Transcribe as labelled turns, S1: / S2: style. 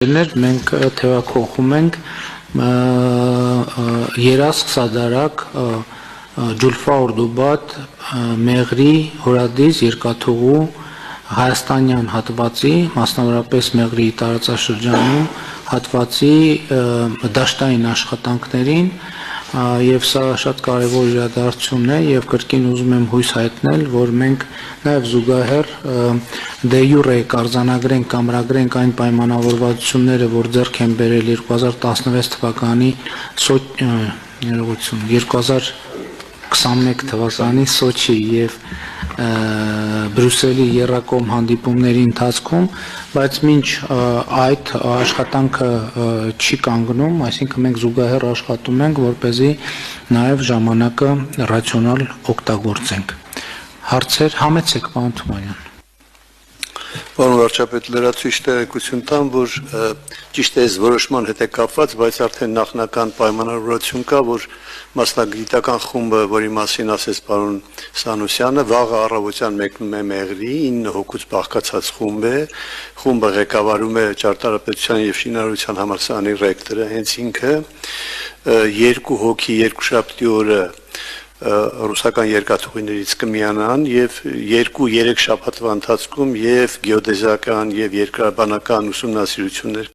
S1: Մենք թեվաքողում ենք երաս սադարակ ջուլֆա օրդուբատ մեղրի հորադիս երկաթուղու հայաստանյան հատվածի, մասնավորապես մեղրի տարածաշրջանում հատվածի դաշտային աշխատանքներին եւ սա շատ կարեւոր իրադարձություն է եւ կրկին ուզում եմ հույս հայտնել, որ մենք նաեւ զուգահեռ դե յուրե կարձանագրենք կամ ամրագրենք այն պայմանավորվածությունները, որ ձեռք են բերել 2016 թվականի 2021 թվականի Սոչի եւ Բրյուսելի եռակողմ հանդիպումների ընթացքում, բայց մինչ այդ աշխատանքը չի կանգնում, այսինքն մենք զուգահեռ աշխատում ենք, որպեսզի նաև ժամանակը ռացիոնալ օգտագործենք։ Հարցեր, համեցեք, պարոն Թումանյան։
S2: Պարոն վարչապետ, լրացուցիչ տեղեկություն տամ, որ ճիշտ է որոշման հետ է կապված, բայց արդեն նախնական պայմանավորվածություն կա, որ մասնագիտական խումբը, որի մասին ասեց պարոն Սանուսյանը, վաղը առավոտյան մեկնում է Մեղրի, 9 հոգուց բաղկացած խումբ է, խումբը ղեկավարում է ճարտարապետության եւ շինարարության համալսարանի ռեկտորը, հենց ինքը, 2 հոգի երկուշաբթի օրը ռուսական երկաթուղիներից կմիանան եւ 2-3 շաբաթվա ընթացքում եւ գեոդեզիական եւ երկրաբանական ուսումնասիրություններ